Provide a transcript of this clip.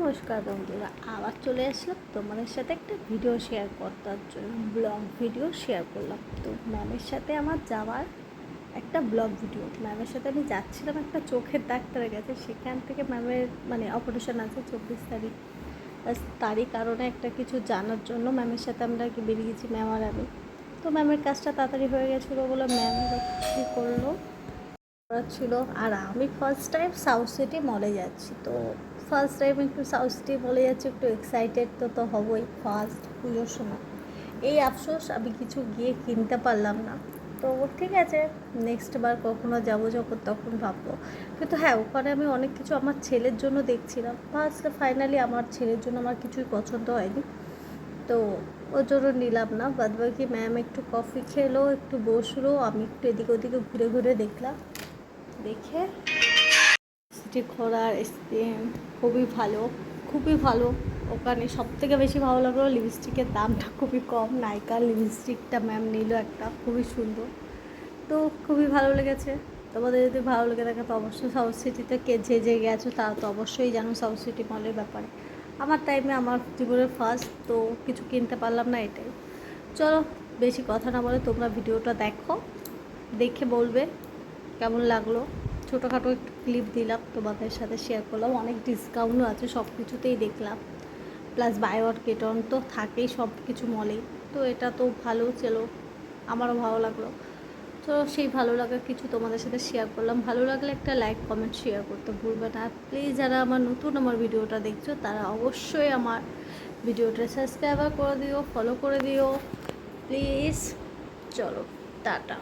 নমস্কার বন্ধুরা, আবার চলে আসলাম তোমাদের সাথে একটা ভিডিও শেয়ার করার জন্য। ব্লগ ভিডিও শেয়ার করলাম। তো ম্যামের সাথে আমার যাওয়ার একটা ব্লগ ভিডিও। ম্যামের সাথে আমি যাচ্ছিলাম একটা চোখের ডাক্তারের কাছে। সেখান থেকে ম্যামের অপারেশন আছে 24 তারিখ। তারই কারণে একটা কিছু জানার জন্য ম্যামের সাথে আমরা কি বেরিয়েছি, ম্যাম আর আমি। তো ম্যামের কাজটা তাড়াতাড়ি হয়ে গেছিলো বলে ম্যাম কী করলো ছিল। আর আমি ফার্স্ট টাইম সাউথ সিটি মলে যাচ্ছি। তো ফার্স্ট টাইম একটু সাউথ সিটি মলে যাচ্ছি, একটু এক্সাইটেড তো হবই। ফার্স্ট পুজোর সময় এই আফসোস আমি কিছু গিয়ে কিনতে পারলাম না। তো ঠিক আছে, নেক্সট বার কখনো যাবো যখন তখন ভাববো। কিন্তু হ্যাঁ, ওখানে আমি অনেক কিছু আমার ছেলের জন্য দেখছিলাম। ফার্স্ট ফাইনালি আমার ছেলের জন্য আমার কিছুই পছন্দ হয়নি, তো ওর জন্য নিলাম না। বাদবাকি ম্যাম একটু কফি খেলো, একটু বসলো, আমি একটু এদিক ওদিকে ঘুরে ঘুরে দেখলাম। দেখে সিটি ঘোরার খুবই ভালো, খুবই ভালো। ওখানে সবথেকে বেশি ভালো লাগলো লিপস্টিকের দামটা খুবই কম। নাইকার লিপস্টিকটা ম্যাম নিল একটা, খুবই সুন্দর। তো খুবই ভালো লেগেছে। তোমাদের যদি ভালো লেগে থাকে তো অবশ্যই সাউথ সিটিতে যে গেছো তারা তো অবশ্যই জানো সাউথ সিটি মলের ব্যাপারে। আমার টাইমে আমার জীবনের ফার্স্ট, তো কিছু কিনতে পারলাম না, এটাই। চলো, বেশি কথা না বলে তোমরা ভিডিওটা দেখো, দেখে বলবে কেমন লাগলো। ছোটোখাটো একটু ক্লিপ দিলাম, তোমাদের সাথে শেয়ার করলাম। অনেক ডিসকাউন্টও আছে সব কিছুতেই দেখলাম, plus buy one get one তো থাকেই সব কিছু মলেই। তো এটা তো ভালো, চলো আমারও ভালো লাগলো। তো সেই ভালো লাগার কিছু তোমাদের সাথে শেয়ার করলাম। ভালো লাগলে একটা লাইক কমেন্ট শেয়ার করতে ভুলবে না। প্লিজ যারা আমার ভিডিওটা দেখছো তারা অবশ্যই আমার ভিডিওটা সাবস্ক্রাইব করে দিও, ফলো করে দিও প্লিজ। চলো, টাটা।